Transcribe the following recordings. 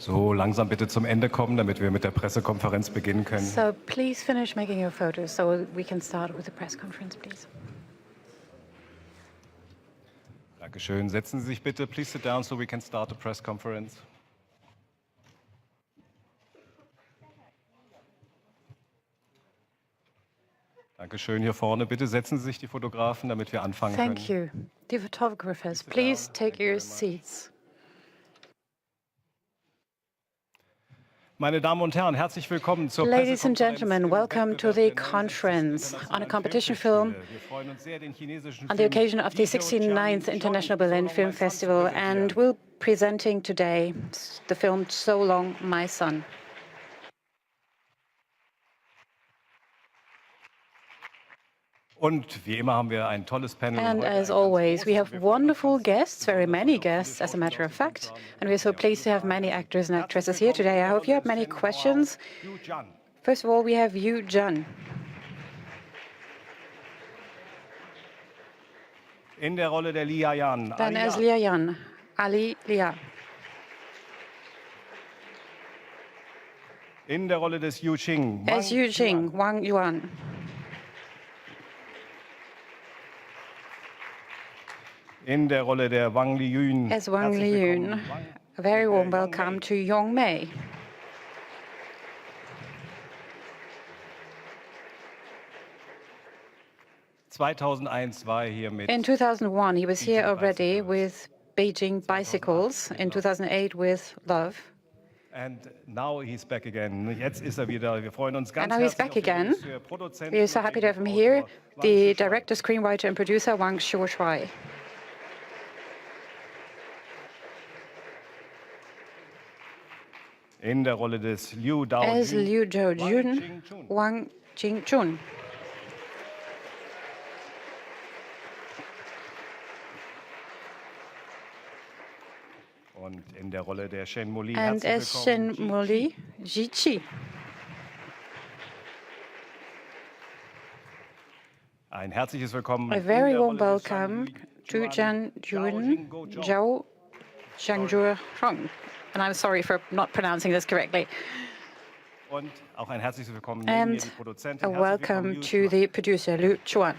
So langsam bitte zum Ende kommen, damit wir mit der Pressekonferenz beginnen können. So please finish making your photos so we can start with the press conference, please. Dankeschön. Setzen Sie sich bitte. Please sit down so we can start the press conference. Dankeschön. Hier vorne, bitte setzen Sie sich, die Fotografen, damit wir anfangen können. Thank you. The photographers, please take your seats. Meine Damen und Herren, herzlich willkommen zur Ladies and Pressekonferenz gentlemen, welcome to the conference on a competition film on the occasion of the 69th International Berlin Film Festival, and we're presenting today the film So Long, My Son. Und wie immer haben wir ein tolles Panel. And as always, we have wonderful guests, very many guests, as a matter of fact. And we're so pleased to have many actors and actresses here today. I hope you have many questions. First of all, we have Yu Jun. In der Rolle der Lia Yan. Then as Lia Yan, Ali Lia. In der Rolle des Yu Qing. As Yu Jing, Wang Yuan. In der Rolle der Wang Liyun. As Wang Liyun, a very warm welcome to Yong Mei. In 2001, he was here already with Beijing Bicycles, in 2008 with Love. And now he's back again. Jetzt ist wieder. Wir freuen uns ganz and now he's back again. We're so happy to have him here, the director, screenwriter, and producer Wang Shuoshui. In der Rolle des Liu Dao as Liu Daojun, Wang Jingchun. Und in der Rolle der Shen Muli. And as Shen Muli, Ji Qi. Ein herzliches Willkommen. A very warm welcome to Zhang Jun, Zhao Zhangzhu Hong. And I'm sorry for not pronouncing this correctly. Und auch ein herzliches Willkommen and a welcome to the producer, Liu Chuan.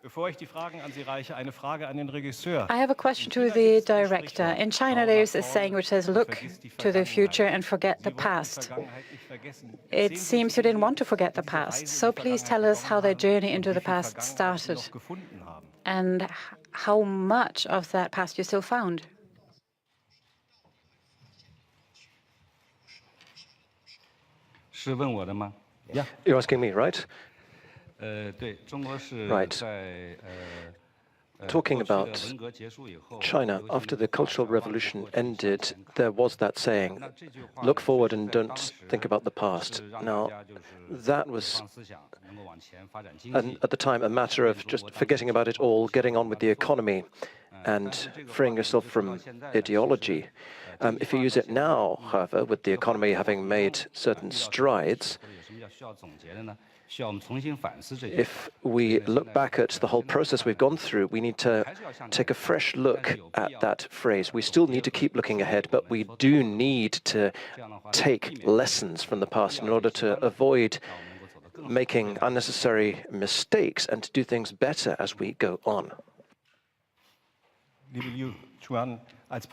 Bevor ich die Fragen an Sie reiche, eine Frage an den Regisseur. I have a question to the director. In China, there's a saying which says, look to the future and forget the past. It seems you didn't want to forget the past. So please tell us how their journey into the past started and how much of that past you still found. Yeah. You're asking me, right? Right. Talking about China, after the Cultural Revolution ended, there was that saying, look forward and don't think about the past. Now, that was, at the time, a matter of just forgetting about it all, getting on with the economy, and freeing yourself from ideology. If you use it now, however, with the economy having made certain strides, if we look back at the whole process we've gone through, we need to take a fresh look at that phrase. We still need to keep looking ahead, but we do need to take lessons from the past in order to avoid making unnecessary mistakes and to do things better as we go on. To you, as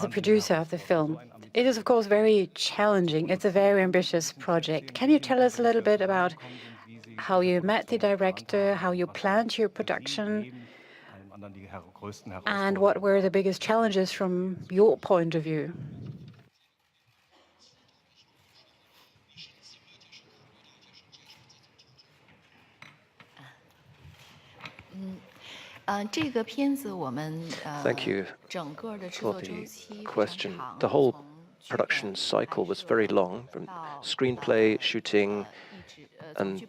a producer of the film, it is, of course, very challenging. It's a very ambitious project. Can you tell us a little bit about how you met the director, how you planned your production, and what were the biggest challenges from your point of view? Thank you for the question. The whole production cycle was very long, from screenplay, shooting, and,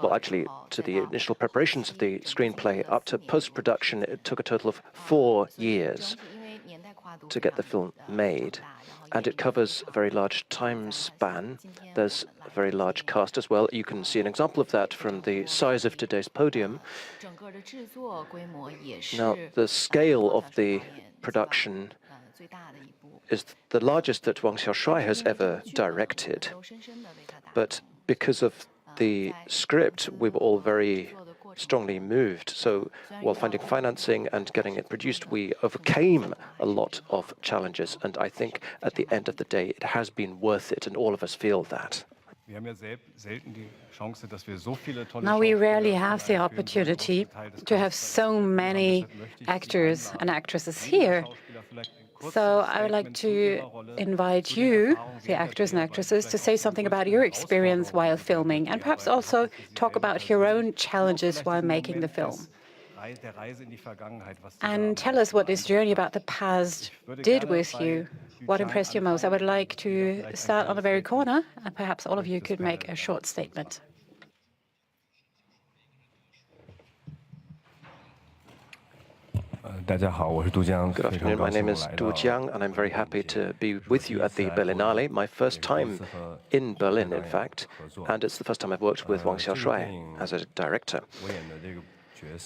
well, actually, to the initial preparations of the screenplay, up to post-production, it took a total of 4 years. to get the film made, and it covers a very large time span. There's a very large cast as well. You can see an example of that from the size of today's podium. Now, the scale of the production is the largest that Wang Xiaoshuai has ever directed. But because of the script, we were all very strongly moved. So while finding financing and getting it produced, we overcame a lot of challenges. And I think at the end of the day, it has been worth it, and all of us feel that. Now, we rarely have the opportunity to have so many actors and actresses here. So I would like to invite you, the actors and actresses, to say something about your experience while filming, and perhaps also talk about your own challenges while making the film. And tell us what this journey about the past did with you. What impressed you most? I would like to start on the very corner, and perhaps all of you could make a short statement. Good afternoon, my name is Du Jiang, and I'm very happy to be with you at the Berlinale. My first time in Berlin, in fact, and it's the first time I've worked with Wang Xiaoshuai as a director.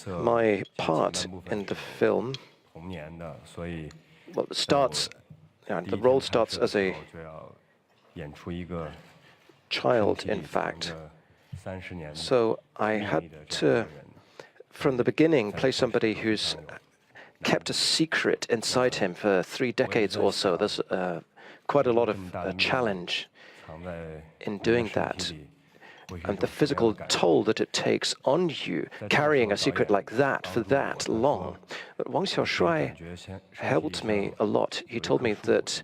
My part in the film, well, the role starts as a child, in fact. So I had to, from the beginning, play somebody who's kept a secret inside him for 3 decades or so. There's quite a lot of challenge in doing that. And the physical toll that it takes on you, carrying a secret like that for that long. But Wang Xiaoshuai helped me a lot. He told me that,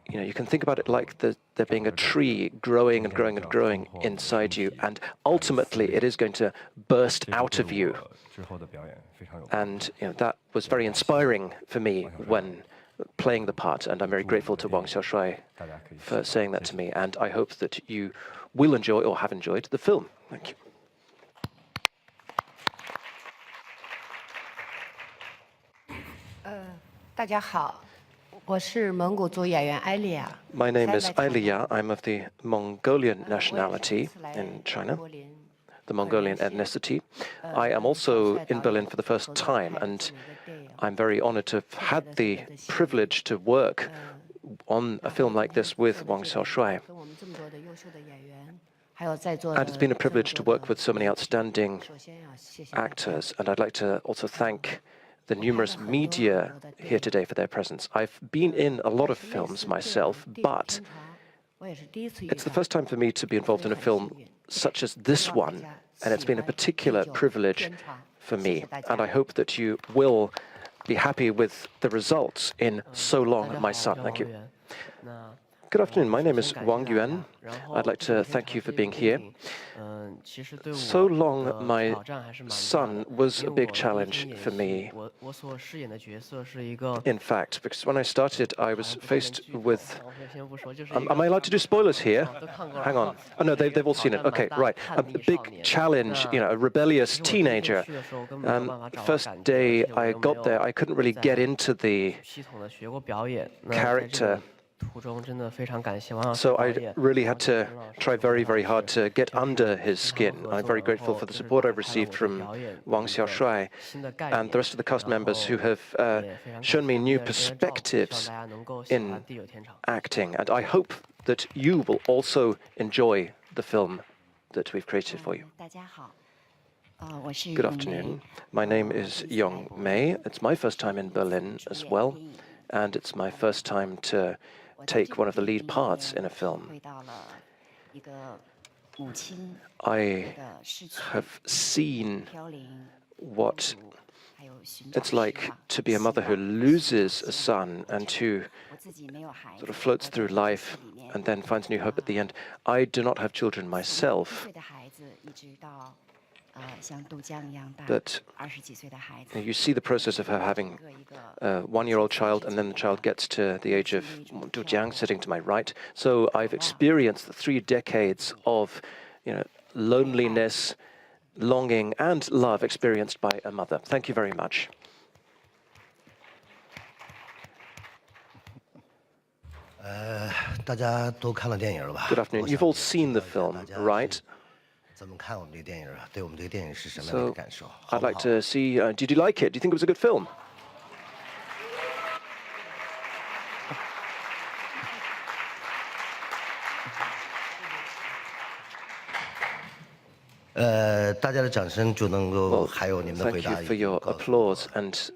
you can think about it like there being a tree growing and growing and growing inside you, and ultimately it is going to burst out of you. And that was very inspiring for me when playing the part, and I'm very grateful to Wang Xiaoshuai for saying that to me, and I hope that you will enjoy or have enjoyed the film. Thank you. 大家好，我是蒙古族演员艾丽亚。 My name is Ailia. I'm of the Mongolian nationality in China, the Mongolian ethnicity. I am also in Berlin for the first time, and I'm very honored to have had the privilege to work on a film like this with Wang Xiaoshuai. And it's been a privilege to work with so many outstanding actors, and I'd like to also thank the numerous media here today for their presence. I've been in a lot of films myself, but it's the first time for me to be involved in a film such as this one, and it's been a particular privilege for me, and I hope that you will be happy with the results in So Long, My Son. Thank you. Good afternoon, my name is Wang Yuan. I'd like to thank you for being here. So Long, My Son was a big challenge for me. In fact, because when I started, I was faced with... Am I allowed to do spoilers here? Hang on. Oh, no, they've all seen it. Okay, right. A big challenge, a rebellious teenager. First day I got there, I couldn't really get into the character. So I really had to try very, very hard to get under his skin. I'm very grateful for the support I've received from Wang Xiaoshuai and the rest of the cast members who have shown me new perspectives in acting. And I hope that you will also enjoy the film that we've created for you. Good afternoon. My name is Yong Mei. It's my first time in Berlin as well, and it's my first time to take one of the lead parts in a film. I have seen what it's like to be a mother who loses a son and who sort of floats through life and then finds new hope at the end. I do not have children myself, but you see the process of her having a 1-year-old child, and then the child gets to the age of Du Jiang, sitting to my right. So I've experienced the 3 decades of loneliness, longing, and love experienced by a mother. Thank you very much. Good afternoon. You've all seen the film, right? So I'd like to see, did you like it? Do you think it was a good film? Well, thank you for your applause and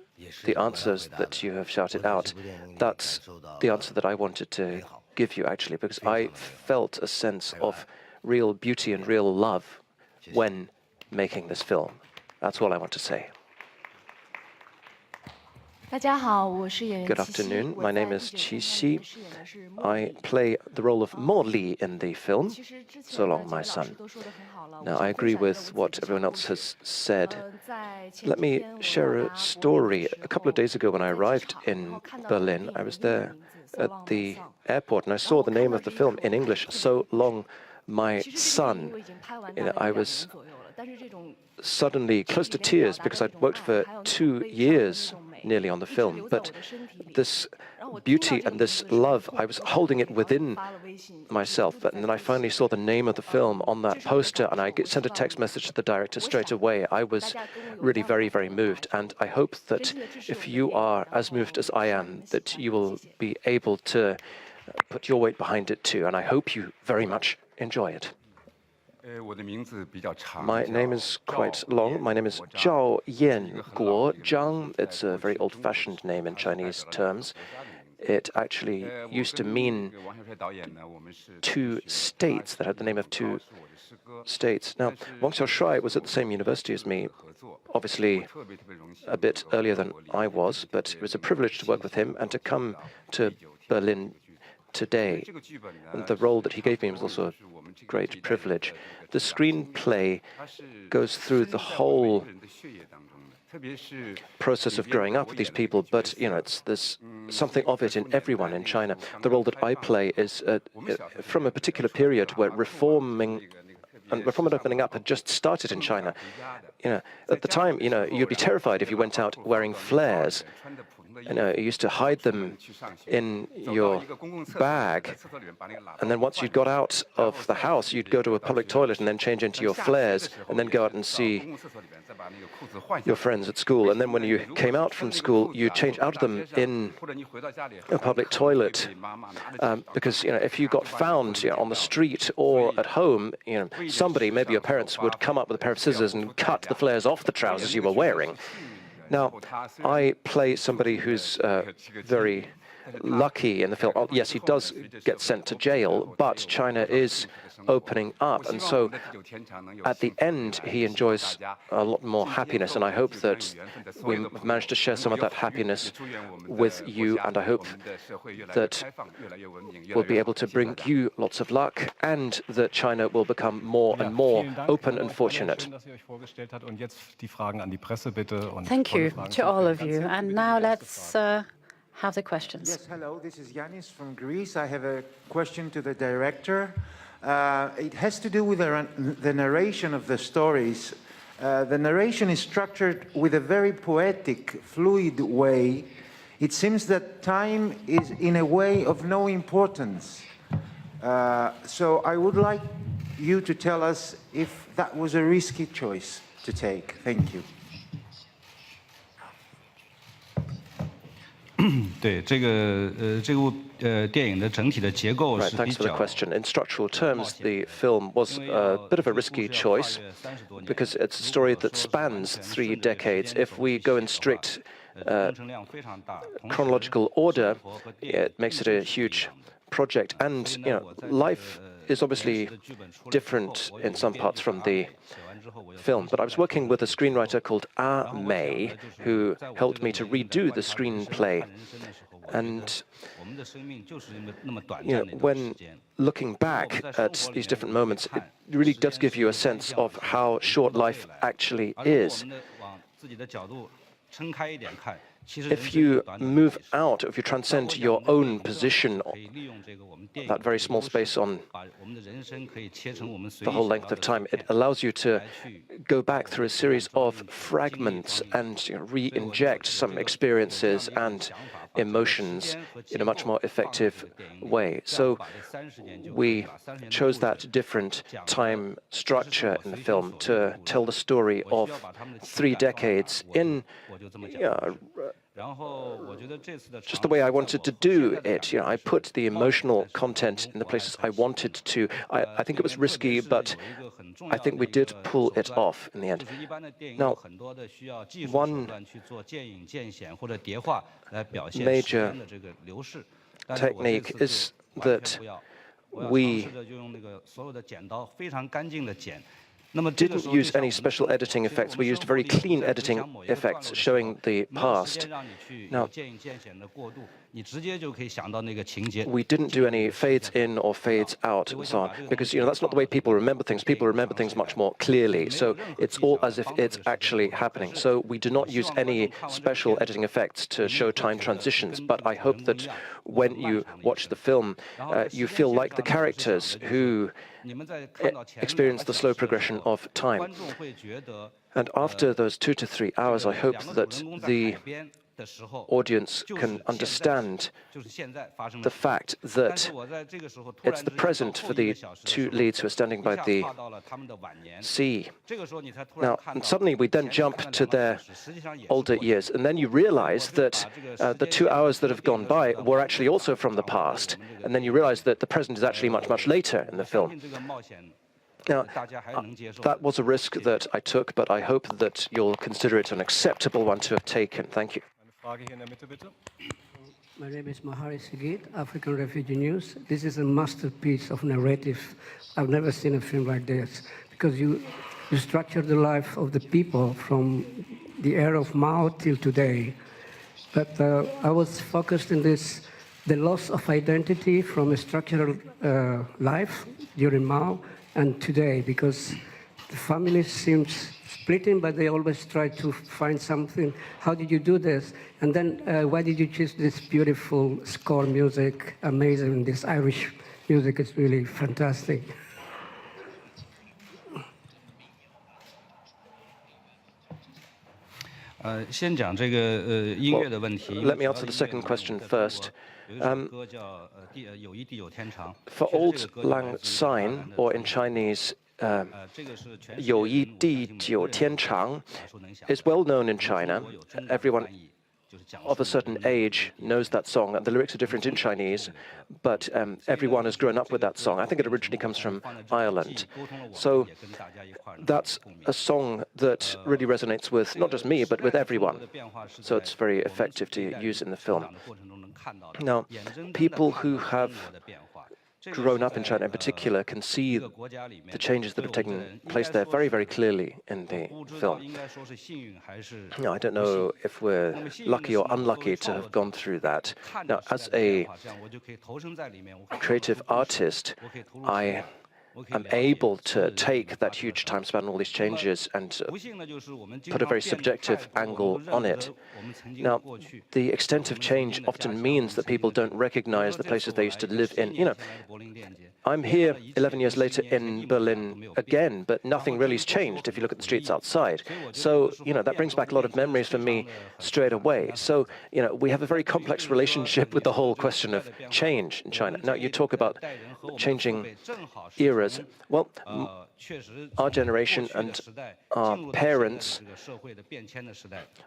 the answers that you have shouted out. That's the answer that I wanted to give you, actually, because I felt a sense of real beauty and real love when making this film. That's all I want to say. Good afternoon. My name is Qi Xi. I play the role of Mo Li in the film, So Long, My Son. Now, I agree with what everyone else has said. Let me share a story. A couple of days ago when I arrived in Berlin, I was there at the airport and I saw the name of the film in English, So Long, My Son. I was suddenly close to tears because I'd worked for 2 years nearly on the film, but this beauty and this love, I was holding it within myself. And then I finally saw the name of the film on that poster, and I sent a text message to the director straight away. I was really very, very moved, and I hope that if you are as moved as I am, that you will be able to put your weight behind it too, and I hope you very much enjoy it. My name is quite long. My name is Zhao Yan Guo Zhang. It's a very old-fashioned name in Chinese terms. It actually used to mean 2 states, that had the name of 2 states. Now, Wang Xiaoshuai was at the same university as me, obviously a bit earlier than I was, but it was a privilege to work with him and to come to Berlin today. And the role that he gave me was also a great privilege. The screenplay goes through the whole process of growing up with these people, but there's something of it in everyone in China. The role that I play is from a particular period where reform and opening up had just started in China. At the time, you'd be terrified if you went out wearing flares. You used to hide them in your bag, and then once you'd got out of the house, you'd go to a public toilet and then change into your flares, and then go out and see your friends at school. And then when you came out from school, you'd change out of them in a public toilet, because if you got found on the street or at home, somebody, maybe your parents, would come up with a pair of scissors and cut the flares off the trousers you were wearing. Now, I play somebody who's very lucky in the film. Oh, yes, he does get sent to jail, but China is opening up. And so at the end, he enjoys a lot more happiness. And I hope that we managed to share some of that happiness with you. And I hope that we'll be able to bring you lots of luck and that China will become more and more open and fortunate. Thank you to all of you. And now let's have the questions. Yes, hello, this is Yanis from Greece. I have a question to the director. It has to do with the narration of the stories. The narration is structured with a very poetic, fluid way. It seems that time is in a way of no importance. So I would like you to tell us if that was a risky choice to take. Thank you. Right, thanks for the question. In structural terms, the film was a bit of a risky choice because it's a story that spans 3 decades. If we go in strict chronological order, it makes it a huge project. And, life is obviously different in some parts from the film. But I was working with a screenwriter called Mei, who helped me to redo the screenplay. And when looking back at these different moments, it really does give you a sense of how short life actually is. If you move out, if you transcend your own position, that very small space on the whole length of time, it allows you to go back through a series of fragments and re-inject some experiences and emotions in a much more effective way. So we chose that different time structure in the film to tell the story of 3 decades in just the way I wanted to do it. I put the emotional content in the places I wanted to. I think it was risky, but I think we did pull it off in the end. Now, one major technique is that we didn't use any special editing effects. We used very clean editing effects showing the past. Now, we didn't do any fades in or fades out and so on, because that's not the way people remember things. People remember things much more clearly. So it's all as if it's actually happening. So we do not use any special editing effects to show time transitions. But I hope that when you watch the film, you feel like the characters who experience the slow progression of time. And after those 2 to 3 hours, I hope that the audience can understand the fact that it's the present for the 2 leads who are standing by the sea. Now, and suddenly we then jump to their older years, and then you realize that the 2 hours that have gone by were actually also from the past, and then you realize that the present is actually much, much later in the film. Now, that was a risk that I took, but I hope that you'll consider it an acceptable one to have taken. Thank you. My name is Mahari Sigit, African Refugee News. This is a masterpiece of narrative. I've never seen a film like this, because you structure the life of the people from the era of Mao till today. But I was focused in this, the loss of identity from a structural life during Mao and today, because the family seems splitting, but they always try to find something. How did you do this? And then why did you choose this beautiful score music? Amazing. This Irish music is really fantastic. Let me answer the second question first. For Auld Lang Syne, or in Chinese, 友谊地久天长, is well known in China. Everyone of a certain age knows that song. The lyrics are different in Chinese, but everyone has grown up with that song. I think it originally comes from Ireland. So that's a song that really resonates with not just me, but with everyone. So it's very effective to use in the film. Now, people who have grown up in China in particular can see the changes that have taken place there very, very clearly in the film. Now, I don't know if we're lucky or unlucky to have gone through that. Now, as a creative artist, I am able to take that huge time span, all these changes, and put a very subjective angle on it. Now, the extent of change often means that people don't recognize the places they used to live in. I'm here 11 years later in Berlin again, but nothing really has changed if you look at the streets outside. So, that brings back a lot of memories for me straight away. So, we have a very complex relationship with the whole question of change in China. Now, you talk about changing eras. Well, our generation and our parents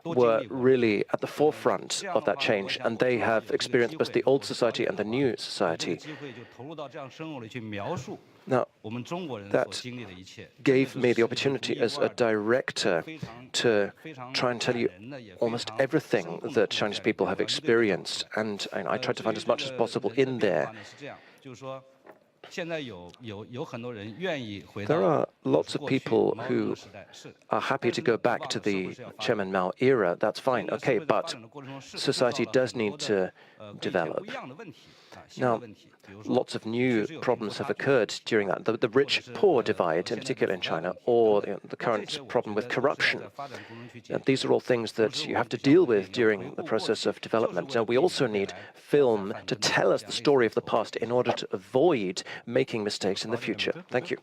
were really at the forefront of that change, and they have experienced both the old society and the new society. Now, that gave me the opportunity as a director to try and tell you almost everything that Chinese people have experienced, and I tried to find as much as possible in there. There are lots of people who are happy to go back to the Chairman Mao era. That's fine, okay, but society does need to develop. Now, lots of new problems have occurred during that. The rich-poor divide, in particular in China, or the current problem with corruption. These are all things that you have to deal with during the process of development. Now, we also need film to tell us the story of the past in order to avoid making mistakes in the future. Thank you.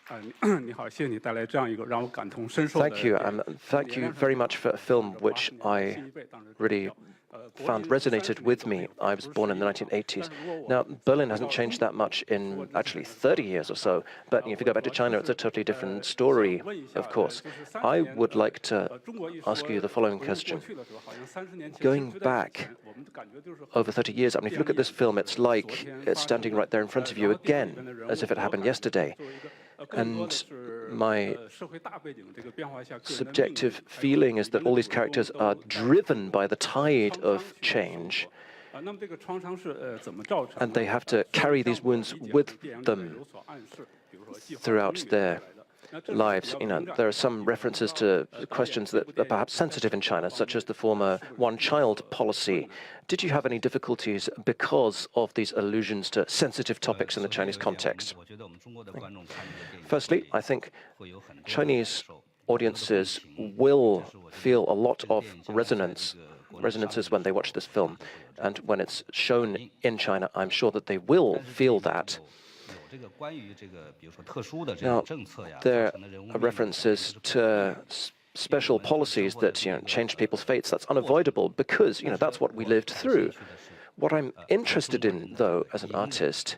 Thank you. Thank you very much for a film which I really found resonated with me. I was born in the 1980s. Now, Berlin hasn't changed that much in actually 30 years or so, but if you go back to China, it's a totally different story, of course. I would like to ask you the following question. Going back over 30 years, I mean, if you look at this film, it's like it's standing right there in front of you again, as if it happened yesterday. And my subjective feeling is that all these characters are driven by the tide of change, and they have to carry these wounds with them throughout their lives. There are some references to questions that are perhaps sensitive in China, such as the former one-child policy. Did you have any difficulties because of these allusions to sensitive topics in the Chinese context? Firstly, I think Chinese audiences will feel a lot of resonances when they watch this film. And when it's shown in China, I'm sure that they will feel that. Now, there are references to special policies that change people's fates. That's unavoidable because that's what we lived through. What I'm interested in, though, as an artist,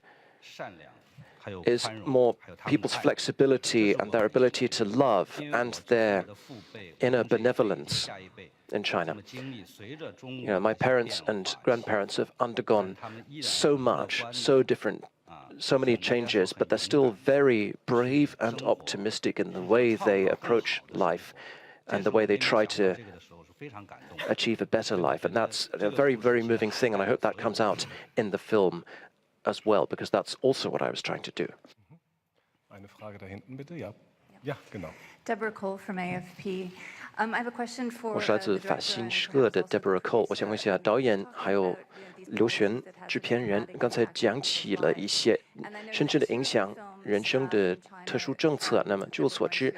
is more people's flexibility and their ability to love and their inner benevolence in China. My parents and grandparents have undergone so much, so many changes, but they're still very brave and optimistic in the way they approach life and the way they try to achieve a better life. And that's a very, very moving thing, and I hope that comes out in the film as well, because that's also what I was trying to do. Eine Frage da hinten, bitte. Ja. Ja, genau. Deborah Cole from AFP. I have a question for 我是来自法新社的 Deborah Cole， 我想问一下导演还有刘璇制片人，刚才讲起了一些深圳的影响人生的特殊政策。那么据我所知，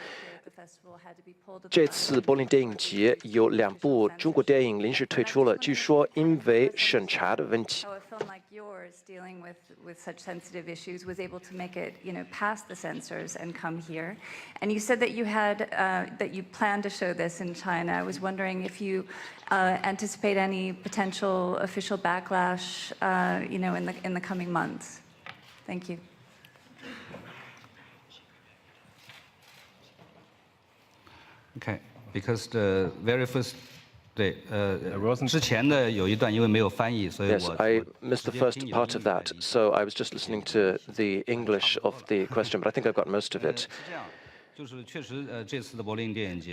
这次柏林电影节有2部中国电影临时退出了，据说因为审查的问题。Dealing with such sensitive issues was able to make it, past the censors and come here. And you said that you had that you planned to show this in China. I was wondering if you anticipate any potential official backlash, in the coming months. Thank you. Okay, because the very first. Yes, I missed the first part of that, so I was just listening to the English of the question, but I think I've got most of it.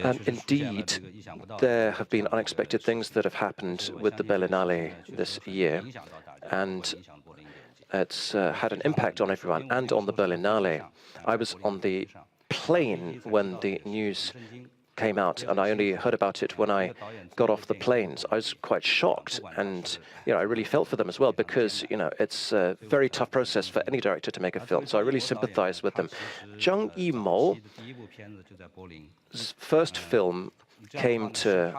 And indeed, there have been unexpected things that have happened with the Berlinale this year, and it's had an impact on everyone and on the Berlinale. I was on the plane when the news came out, and I only heard about it when I got off the planes. I was quite shocked, and I really felt for them as well, because it's a very tough process for any director to make a film. So I really sympathize with them. Zhang Yimou's first film came to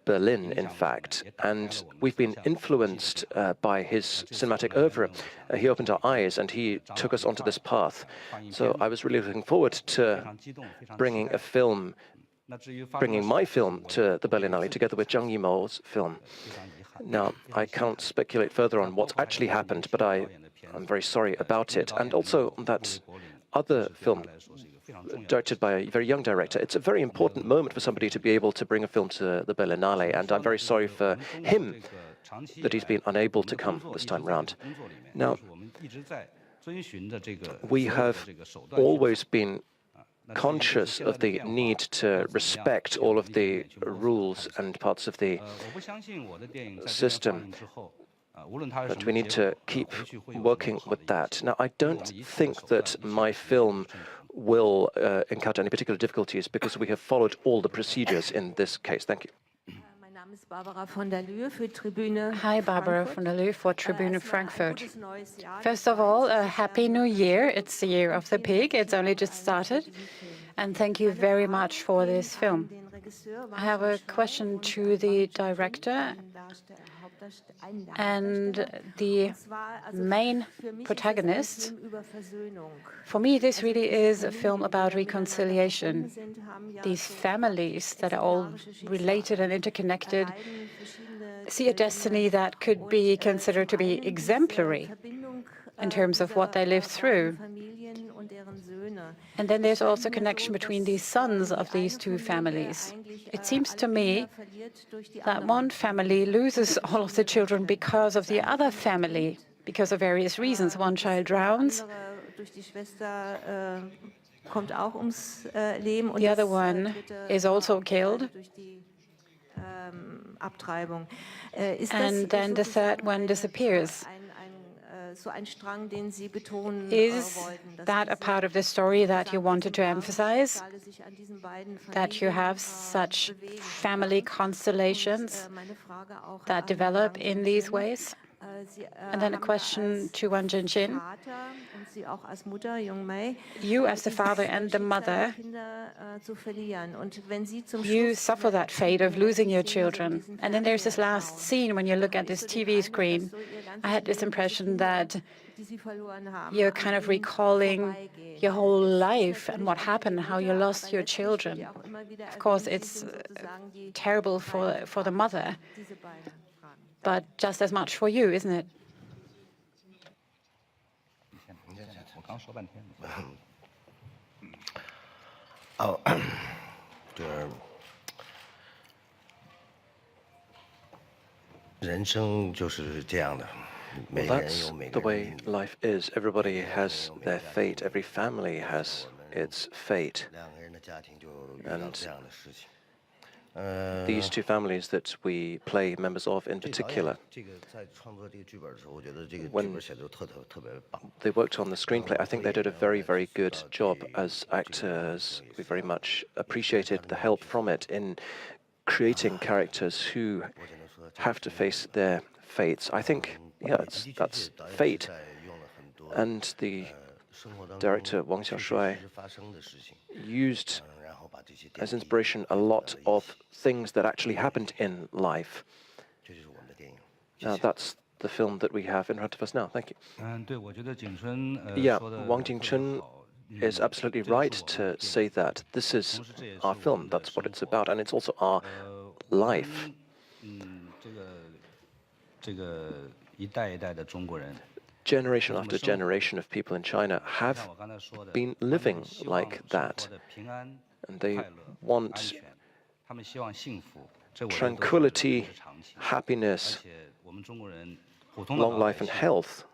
Berlin, in fact, and we've been influenced by his cinematic oeuvre. He opened our eyes and he took us onto this path. So I was really looking forward to bringing my film to the Berlinale together with Zhang Yimou's film. Now, I can't speculate further on what's actually happened, but I'm very sorry about it. And also that other film, directed by a very young director. It's a very important moment for somebody to be able to bring a film to the Berlinale, and I'm very sorry for him that he's been unable to come this time round. Now, we have always been conscious of the need to respect all of the rules and parts of the system, but we need to keep working with that. Now, I don't think that my film will encounter any particular difficulties because we have followed all the procedures in this case. Thank you. Hi, Barbara von der Loo for Tribune Frankfurt. First of all, a Happy New Year. It's the Year of the Pig. It's only just started. And thank you very much for this film. I have a question to the director And the main protagonist, for me, this really is a film about reconciliation. These families that are all related and interconnected see a destiny that could be considered to be exemplary in terms of what they live through. And then there's also a connection between these sons of these two families. It seems to me that one family loses all of the children because of the other family, because of various reasons. One child drowns, the other one is also killed, and then the third one disappears. Is that a part of the story that you wanted to emphasize? That you have such family constellations that develop in these ways? And then a question to Wang Jianqin. You, as the father and the mother, you suffer that fate of losing your children. And then there's this last scene when you look at this TV screen. I had this impression that you're kind of recalling your whole life and what happened, how you lost your children. Of course, it's terrible for the mother, but just as much for you, isn't it? Oh, that's the way life is. Everybody has their fate. Every family has its fate. And these two families that we play members of in particular, when they worked on the screenplay, I think they did a very, very good job as actors. We very much appreciated the help from it in creating characters who have to face their fates. I think, yeah, that's fate. And the director, Wang Xiaoshuai, used as inspiration a lot of things that actually happened in life. Now, that's the film that we have in front of us now. Thank you. Yeah, Wang Jingchen is absolutely right to say that this is our film. That's what it's about, and it's also our life. Generation after generation of people in China have been living like that, and they want tranquility, happiness, long life and health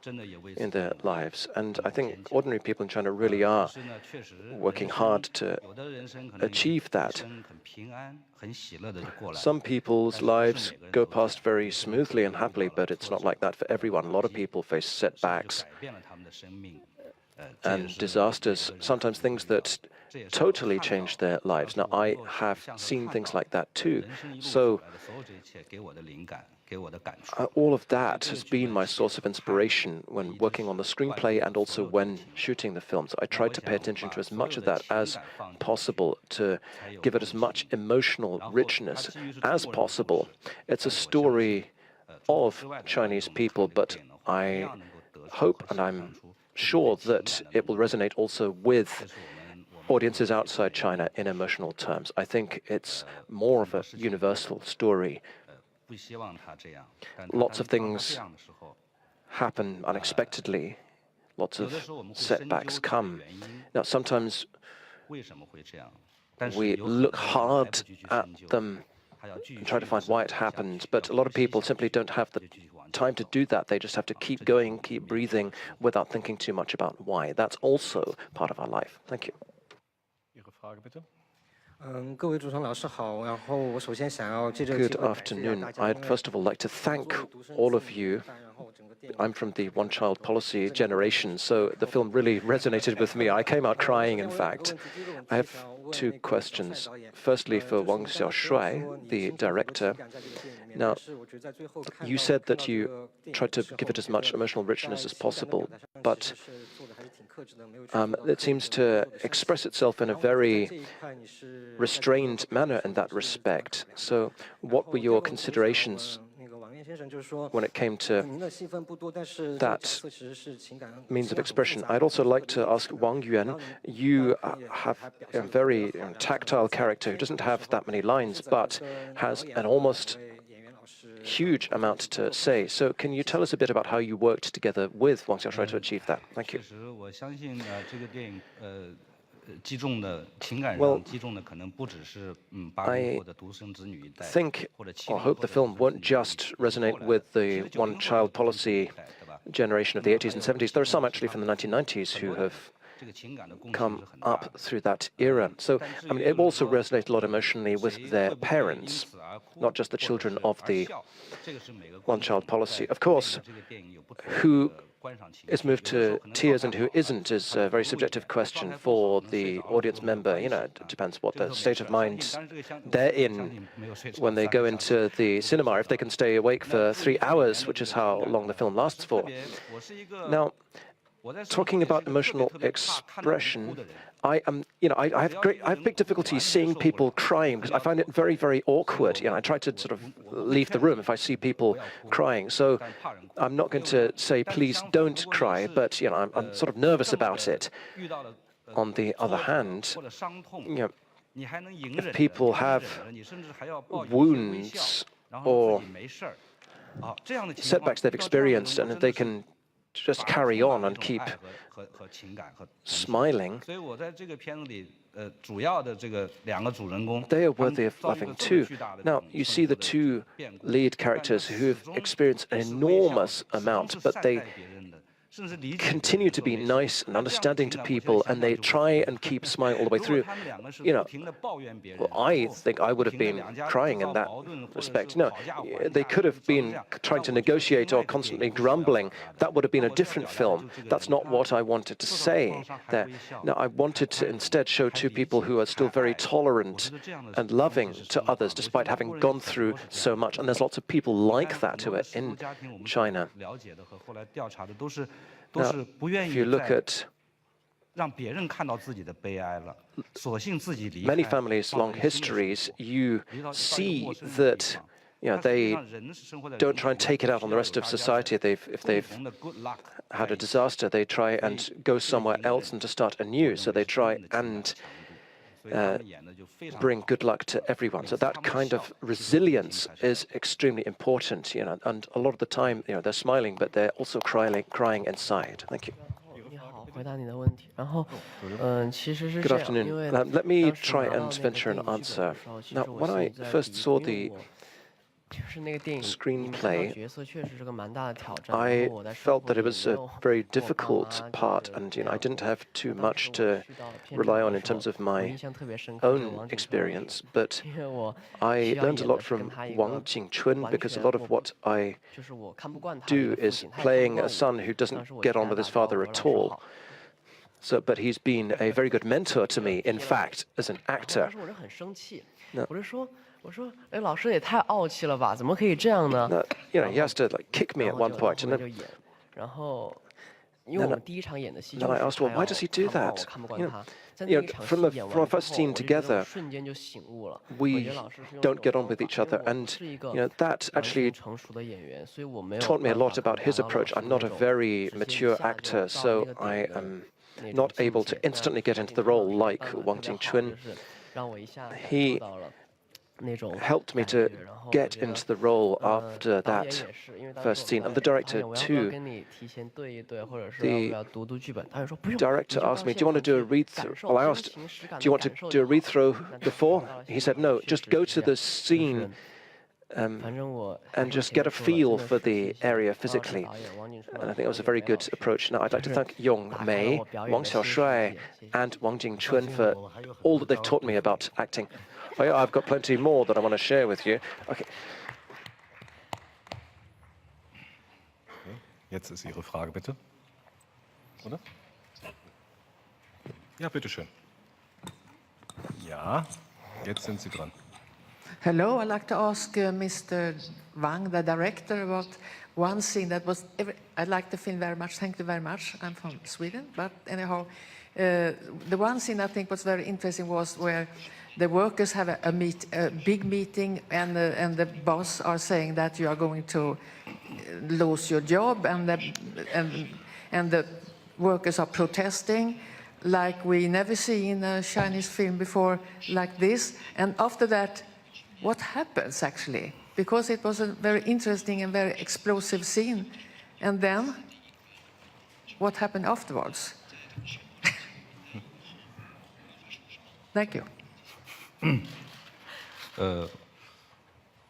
in their lives. And I think ordinary people in China really are working hard to achieve that. Some people's lives go past very smoothly and happily, but it's not like that for everyone. A lot of people face setbacks and disasters, sometimes things that totally change their lives. Now, I have seen things like that too. So all of that has been my source of inspiration when working on the screenplay and also when shooting the films. I tried to pay attention to as much of that as possible, to give it as much emotional richness as possible. It's a story of Chinese people, but I hope and I'm sure that it will resonate also with audiences outside China in emotional terms. I think it's more of a universal story. Lots of things happen unexpectedly. Lots of setbacks come. Now, sometimes we look hard at them and try to find why it happened, but a lot of people simply don't have the time to do that. They just have to keep going, keep breathing without thinking too much about why. That's also part of our life. Thank you. Good afternoon. I'd first of all like to thank all of you. I'm from the one-child policy generation, so the film really resonated with me. I came out crying, in fact. I have two questions. Firstly, for Wang Xiaoshuai, the director. Now, you said that you tried to give it as much emotional richness as possible, but it seems to express itself in a very restrained manner in that respect. So what were your considerations when it came to that means of expression. I'd also like to ask Wang Yuan, you have a very tactile character who doesn't have that many lines, but has an almost huge amount to say. So can you tell us a bit about how you worked together with Wang Xiaoshui to achieve that? Thank you. Well, I think or hope the film won't just resonate with the one-child policy generation of the 80s and 70s. There are some actually from the 1990s who have come up through that era. So, I mean, it also resonated a lot emotionally with their parents, not just the children of the one-child policy. Of course, who is moved to tears and who isn't is a very subjective question for the audience member. You know, it depends what the state of mind they're in when they go into the cinema, if they can stay awake for 3 hours, which is how long the film lasts for. Now, talking about emotional expression, I have big difficulty seeing people crying because I find it very, very awkward. You know, I try to sort of leave the room if I see people crying. So I'm not going to say, please don't cry, but you know, I'm sort of nervous about it. On the other hand, you know, if people have wounds or setbacks they've experienced and they can just carry on and keep smiling, they are worthy of loving too. Now, you see the two lead characters who have experienced an enormous amount, but they continue to be nice and understanding to people, and they try and keep smiling all the way through. You know, well, I think I would have been crying in that respect. No, they could have been trying to negotiate or constantly grumbling. That would have been a different film. That's not what I wanted to say there. No, I wanted to instead show two people who are still very tolerant and loving to others, despite having gone through so much. And there's lots of people like that who are in China. Now, if you look at many families' long histories, you see that they don't try and take it out on the rest of society. If they've had a disaster, they try and go somewhere else and to start anew. So they try and bring good luck to everyone. So that kind of resilience is extremely important, and a lot of the time, they're smiling, but they're also crying inside. Thank you. Good afternoon. Let me try and venture an answer. Now, when I first saw the screenplay, I felt that it was a very difficult part, and I didn't have too much to rely on in terms of my own experience, but I learned a lot from Wang Jingchun, because a lot of what I do is playing a son who doesn't get on with his father at all. So, but he's been a very good mentor to me, in fact, as an actor. No. He has to kick me at one point, and then I asked, well, why does he do that? From our first scene together, we don't get on with each other, and that actually taught me a lot about his approach. I'm not a very mature actor, so I am not able to instantly get into the role like Wang Jingchun. He helped me to get into the role after that first scene. And the director, too. The director asked me, do you want to do a read-through? Well, I asked, do you want to do a read-through before? He said, no, just go to the scene and just get a feel for the area physically. And I think it was a very good approach. Now, I'd like to thank Yong Mei, Wang Xiaoshui, and Wang Jingchun for all that they've taught me about acting. Oh, yeah, I've got plenty more that I want to share with you. Okay. Jetzt ist Ihre Frage, bitte. Oder? Ja, bitteschön. Ja, jetzt sind Sie dran. Hello, I'd like to ask Mr. Wang, the director, about one scene that was... I like the film very much, thank you very much. I'm from Sweden, but anyhow, the one scene I think was very interesting was where the workers have a big meeting, and the boss are saying that you are going to lose your job, and the workers are protesting like we never see in a Chinese film before like this. And after that, what happens actually? Because it was a very interesting and very explosive scene. And then, what happened afterwards? Thank you.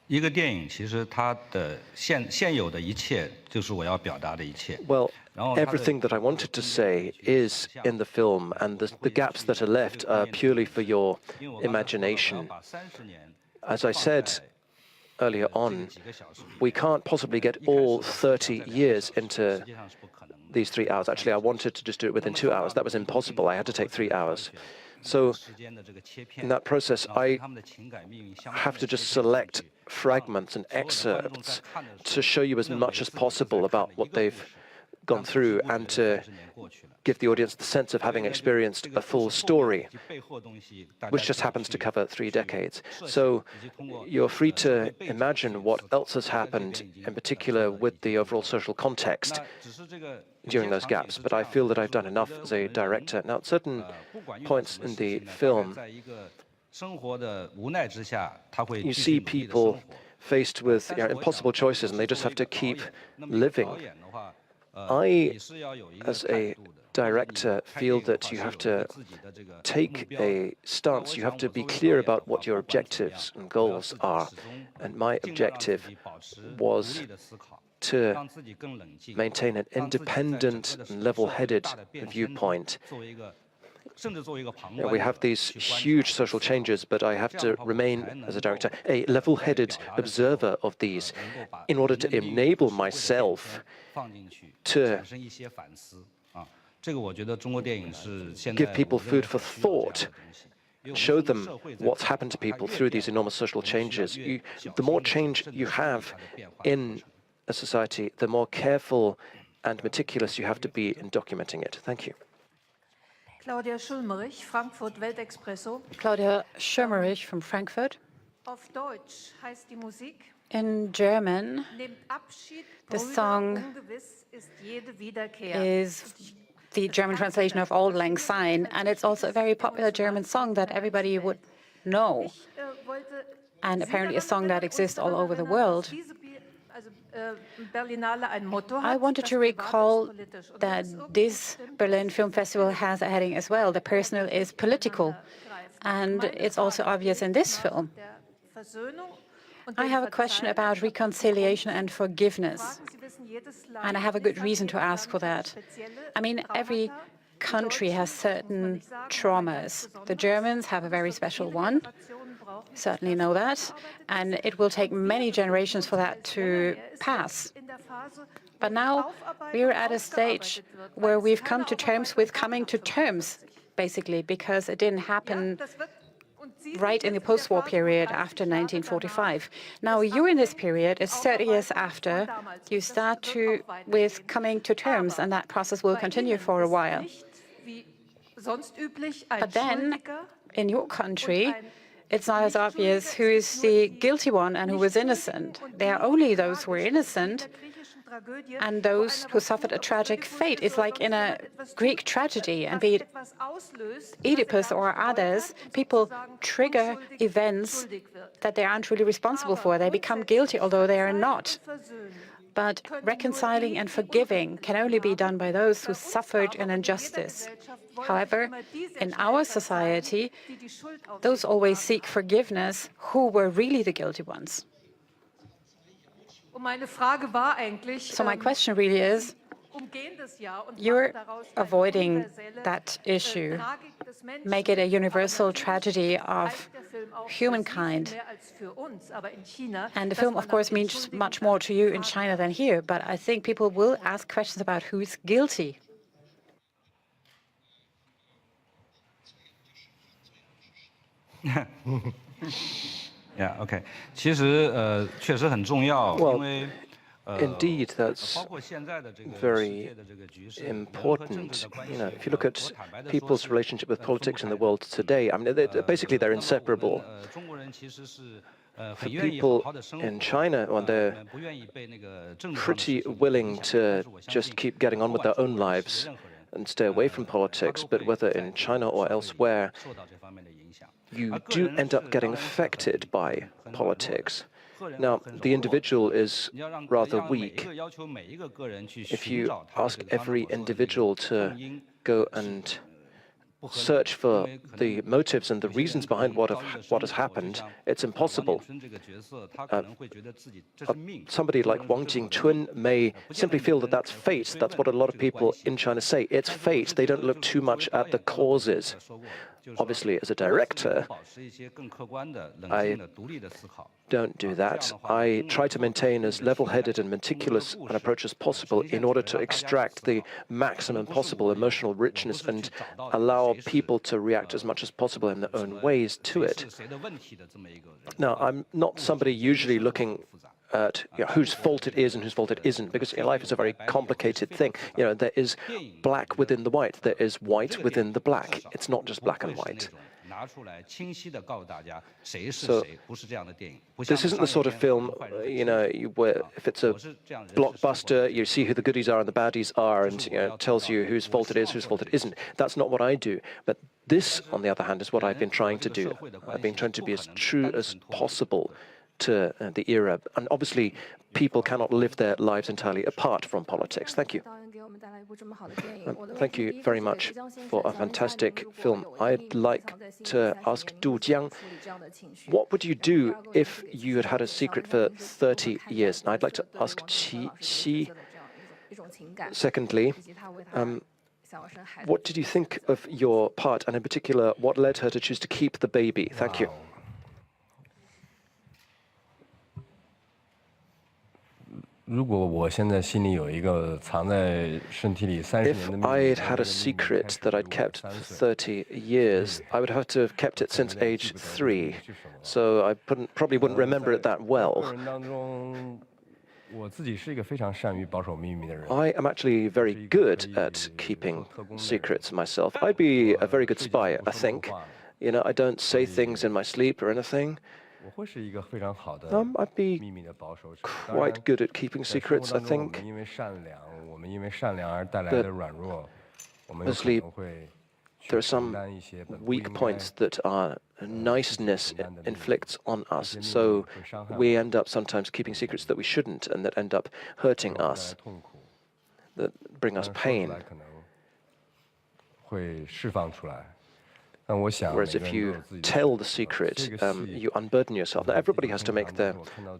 一个电影其实它的现有的一切就是我要表达的一切。 Well, everything that I wanted to say is in the film, and the gaps that are left are purely for your imagination. As I said earlier on, we can't possibly get all 30 years into these 3 hours. Actually, I wanted to just do it within 2 hours. That was impossible. I had to take 3 hours. So in that process, I have to just select fragments and excerpts to show you as much as possible about what they've gone through and to give the audience the sense of having experienced a full story, which just happens to cover 3 decades. So you're free to imagine what else has happened, in particular with the overall social context during those gaps. But I feel that I've done enough as a director. Now, at certain points in the film, you see people faced with impossible choices, and they just have to keep living. I, as a director, feel that you have to take a stance. You have to be clear about what your objectives and goals are. And my objective was to maintain an independent and level-headed viewpoint. We have these huge social changes, but I have to remain, as a director, a level-headed observer of these in order to enable myself to give people food for thought, show them what's happened to people through these enormous social changes. The more change you have in a society, the more careful and meticulous you have to be in documenting it. Thank you. Claudia Schulmerich, Frankfurt Weltexpresso. Claudia Schulmerich from Frankfurt. Auf Deutsch heißt die Musik. In German, the song is the German translation of Auld Lang Syne, and it's also a very popular German song that everybody would know, and apparently a song that exists all over the world. I wanted to recall that this Berlin Film Festival has a heading as well. The personal is political, and it's also obvious in this film. I have a question about reconciliation and forgiveness, and I have a good reason to ask for that. I mean, every country has certain traumas. The Germans have a very special one. Certainly know that, and it will take many generations for that to pass. But now we're at a stage where we've come to terms with coming to terms, basically, because it didn't happen right in the post-war period after 1945. Now you're in this period, it's 30 years after, you start with coming to terms, and that process will continue for a while. But then, in your country, it's not as obvious who is the guilty one and who was innocent. There are only those who are innocent and those who suffered a tragic fate. It's like in a Greek tragedy, and be it Oedipus or others, people trigger events that they aren't really responsible for. They become guilty, although they are not. But reconciling and forgiving can only be done by those who suffered an injustice. However, in our society, those always seek forgiveness who were really the guilty ones. So my question really is, you're avoiding that issue, make it a universal tragedy of humankind. And the film, of course, means much more to you in China than here, but I think people will ask questions about who's guilty. Yeah, okay. 其实确实很重要，因为 Indeed, that's very important. You know, if you look at people's relationship with politics in the world today, I mean, basically they're inseparable. For people in China, well, they're pretty willing to just keep getting on with their own lives and stay away from politics, but whether in China or elsewhere, you do end up getting affected by politics. Now, the individual is rather weak. If you ask every individual to go and search for the motives and the reasons behind what has happened, it's impossible. Somebody like Wang Jingchun may simply feel that that's fate. That's what a lot of people in China say. It's fate. They don't look too much at the causes. Obviously, as a director, I don't do that. I try to maintain as level-headed and meticulous an approach as possible in order to extract the maximum possible emotional richness and allow people to react as much as possible in their own ways to it. Now, I'm not somebody usually looking at whose fault it is and whose fault it isn't, because life is a very complicated thing. You know, there is black within the white, there is white within the black. It's not just black and white. So this isn't the sort of film, you know, where if it's a blockbuster, you see who the goodies are and the baddies are, and it tells you whose fault it is, whose fault it isn't. That's not what I do. But this, on the other hand, is what I've been trying to do. I've been trying to be as true as possible to the era. And obviously, people cannot live their lives entirely apart from politics. Thank you. Thank you very much for a fantastic film. I'd like to ask Du Jiang, what would you do if you had had a secret for 30 years? And I'd like to ask Qi Xi, secondly, what did you think of your part, and in particular, what led her to choose to keep the baby? Thank you. If I'd had a secret that I'd kept for 30 years, I would have to have kept it since age 3, so I probably wouldn't remember it that well. I am actually very good at keeping secrets myself. I'd be a very good spy, I think. You know, I don't say things in my sleep or anything. I'd be quite good at keeping secrets, I think. But obviously, there are some weak points that our niceness inflicts on us, so we end up sometimes keeping secrets that we shouldn't and that end up hurting us, that bring us pain. Whereas if you tell the secret, you unburden yourself. Now, everybody has to make their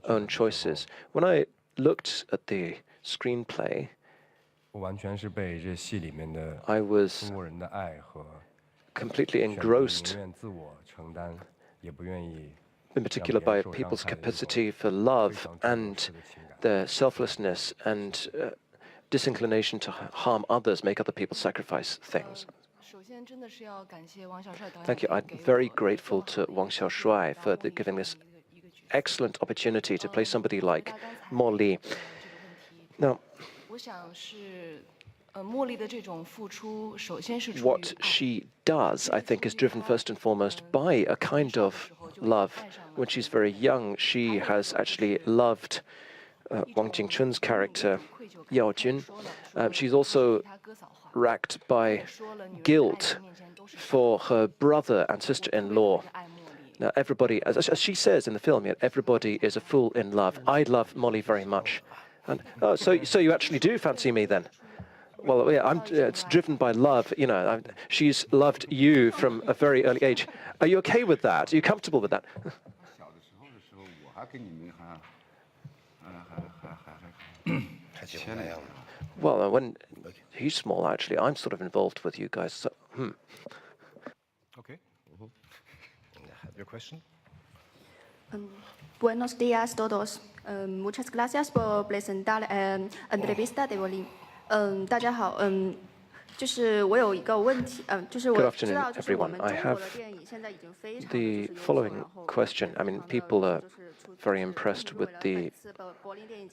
own choices. When I looked at the screenplay, I was completely engrossed, in particular by people's capacity for love and their selflessness and disinclination to harm others, make other people sacrifice things. Thank you. I'm very grateful to Wang Xiaoshuai for giving this excellent opportunity to play somebody like Mo Li. Now, what she does, I think, is driven first and foremost by a kind of love. When she's very young, she has actually loved Wang Jingchun's character, Yao Jun. She's also racked by guilt for her brother and sister-in-law. Now, everybody, as she says in the film, everybody is a fool in love. I love Molly very much. And so you actually do fancy me then? Well, yeah, it's driven by love. You know, she's loved you from a very early age. Are you okay with that? Are you comfortable with that? Well, when he's small, actually, I'm sort of involved with you guys. So, Okay. Your question? Buenos días todos. Muchas gracias por presentar entrevista de Bolívar. 大家好， Good afternoon, everyone. I have the following question. I mean, people are very impressed with the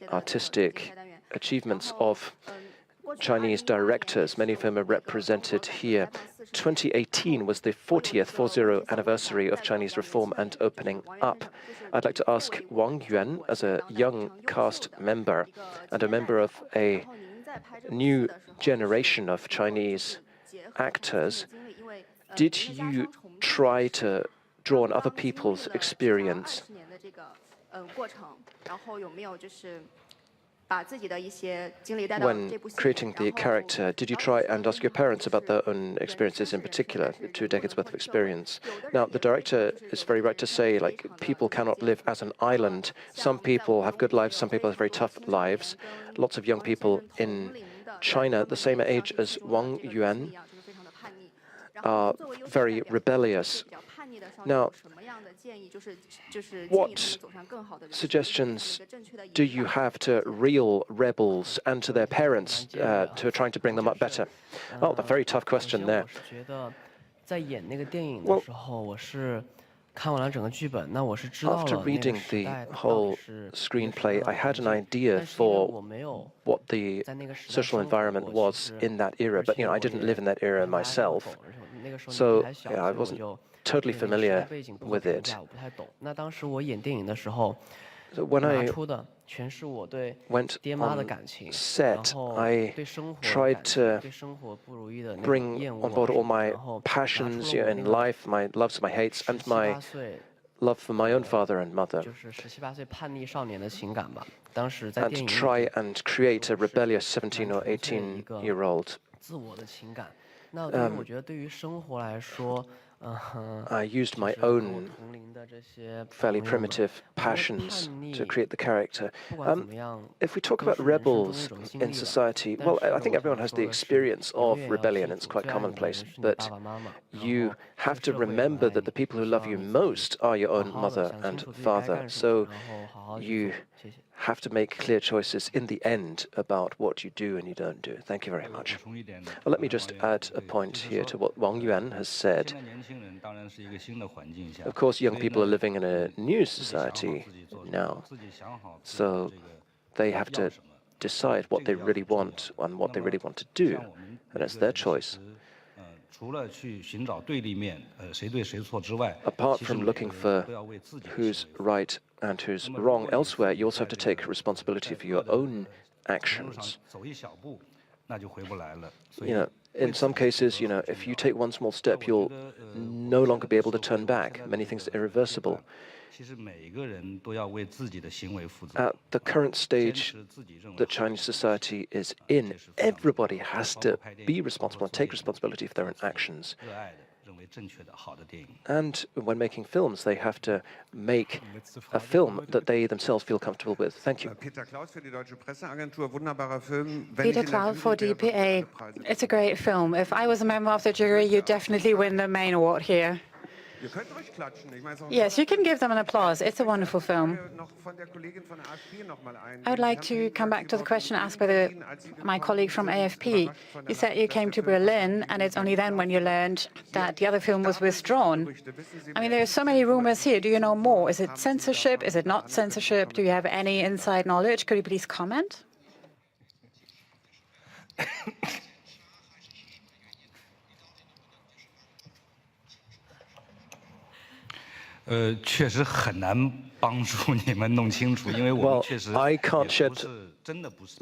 artistic achievements of Chinese directors, many of whom are represented here. 2018 was the 40th anniversary of Chinese reform and opening up. I'd like to ask Wang Yuan, as a young cast member and a member of a new generation of Chinese actors, did you try to draw on other people's experience? When creating the character, did you try and ask your parents about their own experiences in particular, 2 decades worth of experience? Now, the director is very right to say, like, people cannot live as an island. Some people have good lives, some people have very tough lives. Lots of young people in China, the same age as Wang Yuan, are very rebellious. Now, what suggestions do you have to real rebels and to their parents who are trying to bring them up better? Oh, a very tough question there. Well, after reading the whole screenplay, I had an idea for what the social environment was in that era, but I didn't live in that era myself, so I wasn't totally familiar with it. So when I went on set, I tried to bring on board all my passions in life, my loves, my hates, and my love for my own father and mother, and try and create a rebellious 17 or 18-year-old. I used my own fairly primitive passions to create the character. If we talk about rebels in society, well, I think everyone has the experience of rebellion. It's quite commonplace. But you have to remember that the people who love you most are your own mother and father. So you have to make clear choices in the end about what you do and you don't do. Thank you very much. Well, let me just add a point here to what Wang Yuan has said. Of course, young people are living in a new society now, so they have to decide what they really want and what they really want to do, and it's their choice. Apart from looking for who's right and who's wrong elsewhere, you also have to take responsibility for your own actions. In some cases, if you take one small step, you'll no longer be able to turn back. Many things are irreversible. At the current stage that Chinese society is in, everybody has to be responsible and take responsibility for their own actions. And when making films, they have to make a film that they themselves feel comfortable with. Thank you. Peter Cloud for DPA. It's a great film. If I was a member of the jury, you'd definitely win the main award here. Yes, you can give them an applause. It's a wonderful film. I would like to come back to the question asked by my colleague from AFP. You said you came to Berlin, and it's only then when you learned that the other film was withdrawn. I mean, there are so many rumors here. Do you know more? Is it censorship? Is it not censorship? Do you have any inside knowledge? Could you please comment? Well, I can't shed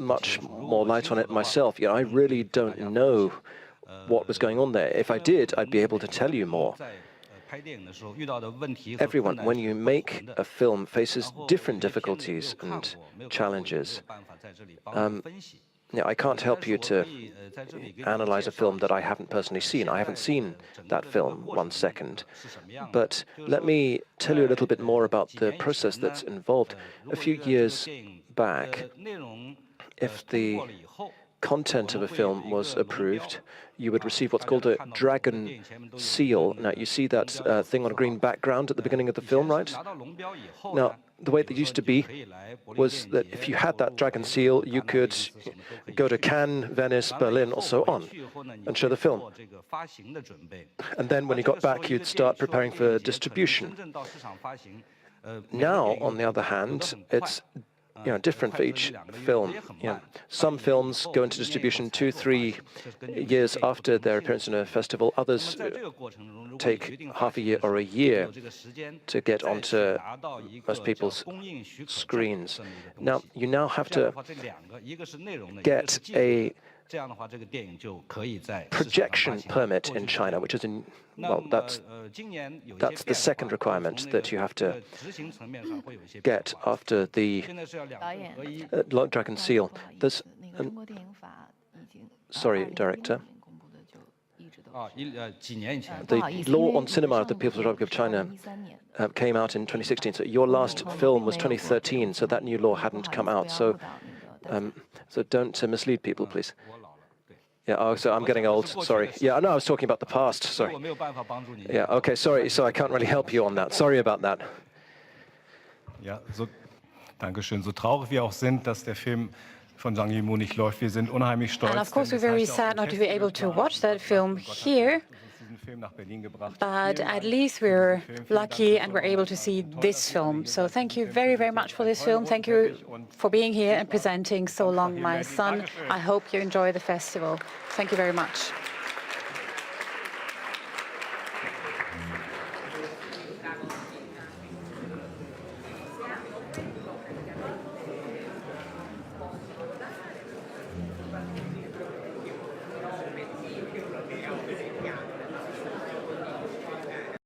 much more light on it myself. I really don't know what was going on there. If I did, I'd be able to tell you more. Everyone, when you make a film, faces different difficulties and challenges. I can't help you to analyze a film that I haven't personally seen. I haven't seen that film 1 second. But let me tell you a little bit more about the process that's involved. A few years back, if the content of a film was approved, you would receive what's called a dragon seal. Now, you see that thing on a green background at the beginning of the film, right? Now, the way it used to be was that if you had that dragon seal, you could go to Cannes, Venice, Berlin, or so on, and show the film. And then when you got back, you'd start preparing for distribution. Now, on the other hand, it's different for each film. Some films go into distribution 2-3 years after their appearance in a festival. Others take half a year or a year to get onto most people's screens. Now, you now have to get a projection permit in China, which is that's the second requirement that you have to get after the dragon seal. There's sorry, director. The law on cinema of the People's Republic of China came out in 2016. So your last film was 2013. So that new law hadn't come out. So so don't mislead people, please. Yeah, oh, so I'm getting old, sorry. Yeah, I know I was talking about the past, sorry. Yeah, okay, sorry, so I can't really help you on that. Sorry about that. Ja, Dankeschön. So traurig wir auch sind, dass der Film von Zhang Yimou nicht läuft, wir sind unheimlich stolz. And of course, we're very sad not to be able to watch that film here. But at least we're lucky and we're able to see this film. So thank you very, very much for this film. Thank you for being here and presenting so long, my son. I hope you enjoy the festival. Thank you very much.